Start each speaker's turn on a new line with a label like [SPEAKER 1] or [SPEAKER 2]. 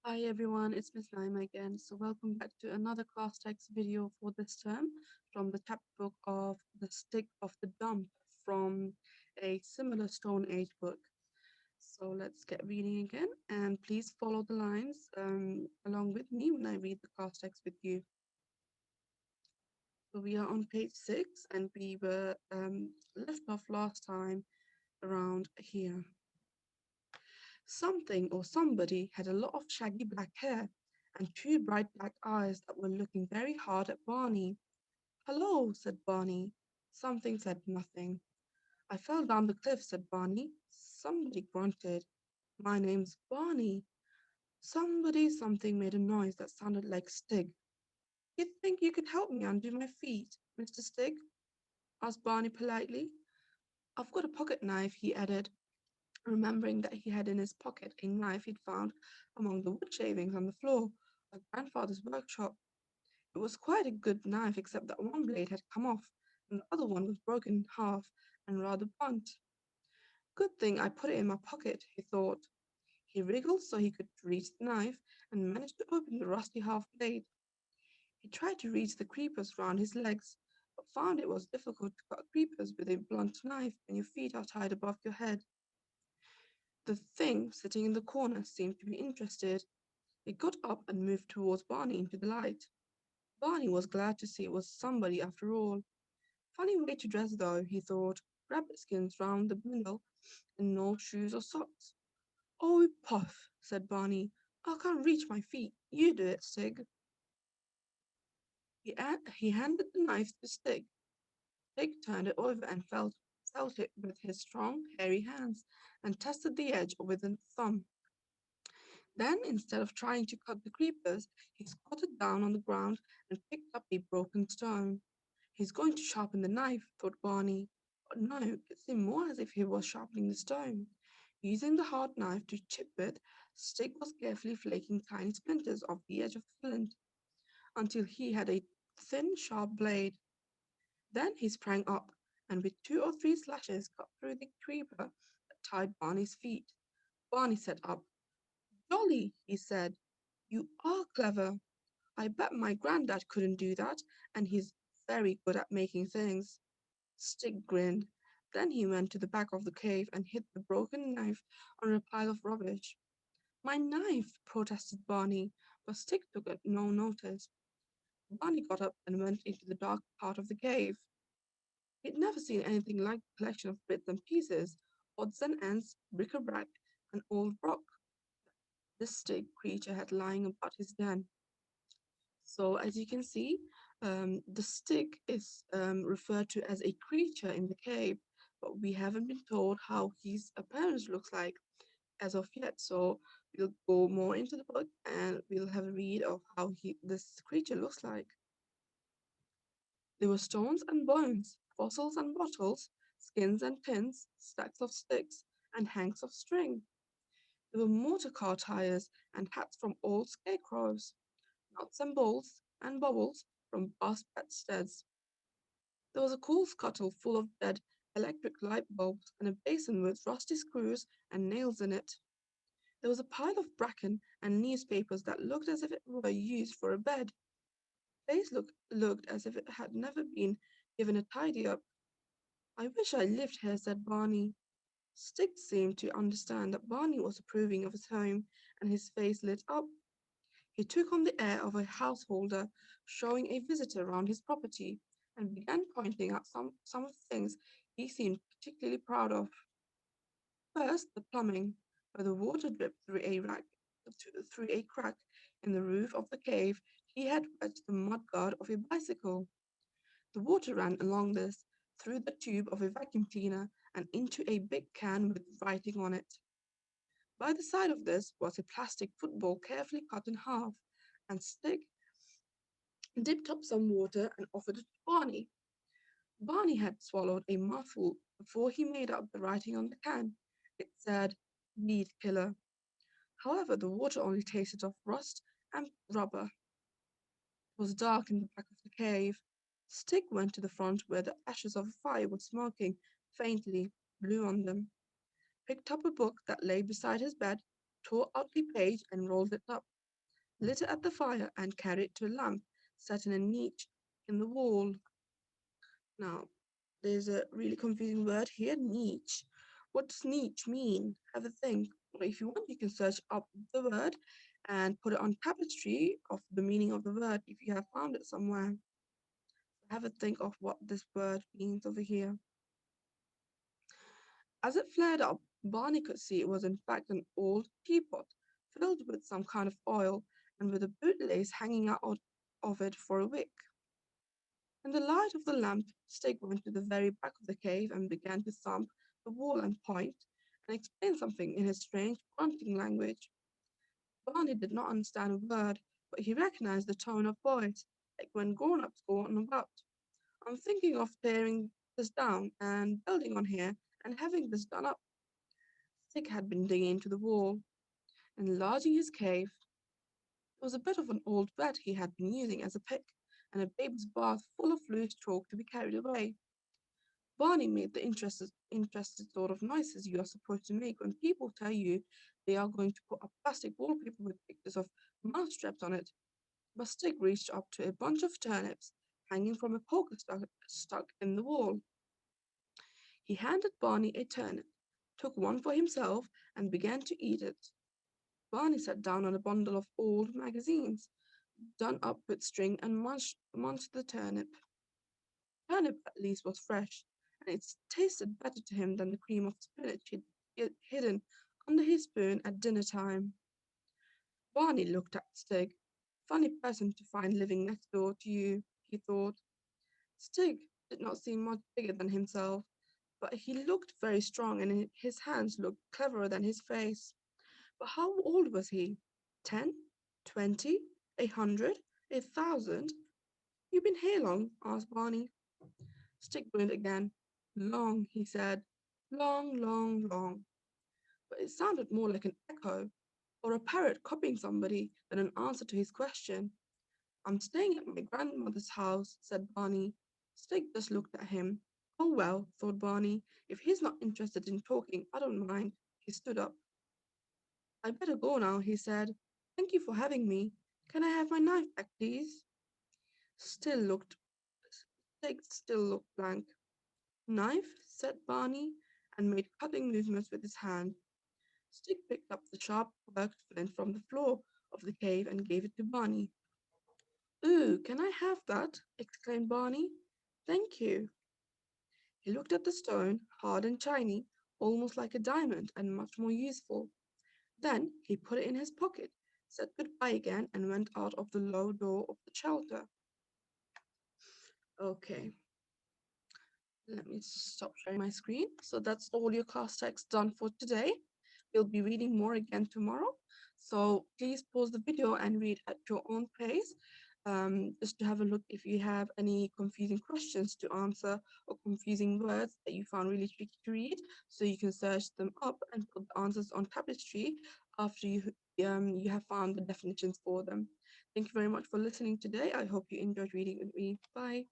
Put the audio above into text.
[SPEAKER 1] Hi everyone, it's Miss Naima again. So welcome back to another class text video for this term from the chapter book of The Stick of the Dump from a similar Stone Age book. So let's get reading again and please follow the lines along with me when I read the class text with you. So we are on page 6 and we were left off last time around here. Something or somebody had a lot of shaggy black hair and two bright black eyes that were looking very hard at Barney. Hello, said Barney. Something said nothing. I fell down the cliff, said Barney. Somebody grunted. My name's Barney. Something made a noise that sounded like Stig. You think you could help me undo my feet, Mr. Stig? Asked Barney politely. I've got a pocket knife, he added, remembering that he had in his pocket a knife he'd found among the wood shavings on the floor of grandfather's workshop. It was quite a good knife, except that one blade had come off, and the other one was broken in half and rather blunt. Good thing I put it in my pocket, he thought. He wriggled so he could reach the knife and managed to open the rusty half blade. He tried to reach the creepers round his legs, but found it was difficult to cut creepers with a blunt knife when your feet are tied above your head. The thing sitting in the corner seemed to be interested. It got up and moved towards Barney into the light. Barney was glad to see it was somebody after all. Funny way to dress though, he thought. Rabbit skins round the middle and no shoes or socks. Oh, puff, said Barney. I can't reach my feet. You do it, Stig. He handed the knife to Stig. Stig turned it over and felt it with his strong, hairy hands and tested the edge with a thumb. Then, instead of trying to cut the creepers, he squatted down on the ground and picked up a broken stone. He's going to sharpen the knife, thought Barney. But no, it seemed more as if he was sharpening the stone. Using the hard knife to chip with, Stig was carefully flaking tiny splinters off the edge of the flint until he had a thin, sharp blade. Then he sprang up and with two or three slashes cut through the creeper that tied Barney's feet. Barney sat up. Jolly, he said. You are clever. I bet my granddad couldn't do that, and he's very good at making things. Stig grinned. Then he went to the back of the cave and hid the broken knife on a pile of rubbish. My knife, protested Barney, but Stig took no notice. Barney got up and went into the dark part of the cave. He'd never seen anything like the collection of bits and pieces, odds and ends, bric-a-brac, and old rock this Stig creature had lying about his den. So as you can see, the stick is referred to as a creature in the cave, but we haven't been told how his appearance looks like as of yet. So we'll go more into the book and we'll have a read of how this creature looks like. There were stones and bones, fossils and bottles, skins and tins, stacks of sticks, and hanks of string. There were motor car tires and hats from old scarecrows, nuts and bolts and bubbles from bus bedsteads. There was a coal scuttle full of dead electric light bulbs and a basin with rusty screws and nails in it. There was a pile of bracken and newspapers that looked as if it were used for a bed. The place looked as if it had never been given a tidy up. I wish I lived here, said Barney. Stig seemed to understand that Barney was approving of his home, and his face lit up. He took on the air of a householder showing a visitor round his property, and began pointing out some of the things he seemed particularly proud of. First, the plumbing, where the water dripped through a crack in the roof of the cave he had wedged the mudguard of a bicycle. The water ran along this, through the tube of a vacuum cleaner, and into a big can with writing on it. By the side of this was a plastic football carefully cut in half, and Stig dipped up some water and offered it to Barney. Barney had swallowed a mouthful before he made out the writing on the can. It said, Weed Killer. However, the water only tasted of rust and rubber. It was dark in the back of the cave. Stig went to the front where the ashes of a fire were smoking faintly, blew on them, picked up a book that lay beside his bed, tore out the page and rolled it up, lit it at the fire, and carried it to a lamp set in a niche in the wall. Now, there's a really confusing word here, niche. What does niche mean? Have a think. Or if you want, you can search up the word and put it on tapestry of the meaning of the word if you have found it somewhere. Have a think of what this word means over here. As it flared up, Barney could see it was in fact an old teapot filled with some kind of oil and with a bootlace hanging out of it for a wick. In the light of the lamp, Stig went to the very back of the cave and began to thump the wall and point and explain something in his strange grunting language. Barney did not understand a word, but he recognized the tone of voice, like when grown-ups go on about. I'm thinking of tearing this down and building on here and having this done up. Stig had been digging into the wall, enlarging his cave. It was a bit of an old bed he had been using as a pick, and a baby's bath full of loose chalk to be carried away. Barney made the interested sort of noises you are supposed to make when people tell you they are going to put up plastic wallpaper with pictures of mousetraps on it. But Stig reached up to a bunch of turnips hanging from a poker stuck in the wall. He handed Barney a turnip, took one for himself, and began to eat it. Barney sat down on a bundle of old magazines, done up with string, and munched the turnip. Turnip at least was fresh, and it tasted better to him than the cream of spinach he'd hidden under his spoon at dinner time. Barney looked at Stig. Funny person to find living next door to you, he thought. Stig did not seem much bigger than himself, but he looked very strong and his hands looked cleverer than his face. But how old was he? 10? 20? 100? 1,000? You been here long? Asked Barney. Stig grinned again. Long, he said. Long, long, long. But it sounded more like an echo, or a parrot copying somebody, than an answer to his question. I'm staying at my grandmother's house, said Barney. Stig just looked at him. Oh well, thought Barney, if he's not interested in talking, I don't mind. He stood up. I better go now, he said. Thank you for having me. Can I have my knife back, please? Still looked Stig still looked blank. Knife? Said Barney, and made cutting movements with his hand. Stig picked up the sharp worked flint from the floor of the cave and gave it to Barney. Ooh, can I have that? Exclaimed Barney. Thank you. He looked at the stone, hard and shiny, almost like a diamond, and much more useful. Then he put it in his pocket, said goodbye again, and went out of the low door of the shelter. Okay, let me stop sharing my screen. So that's all your class text done for today. We'll be reading more again tomorrow. So please pause the video and read at your own pace, just to have a look if you have any confusing questions to answer or confusing words that you found really tricky to read. So you can search them up and put the answers on Tapestry after you have found the definitions for them. Thank you very much for listening today. I hope you enjoyed reading with me. Bye.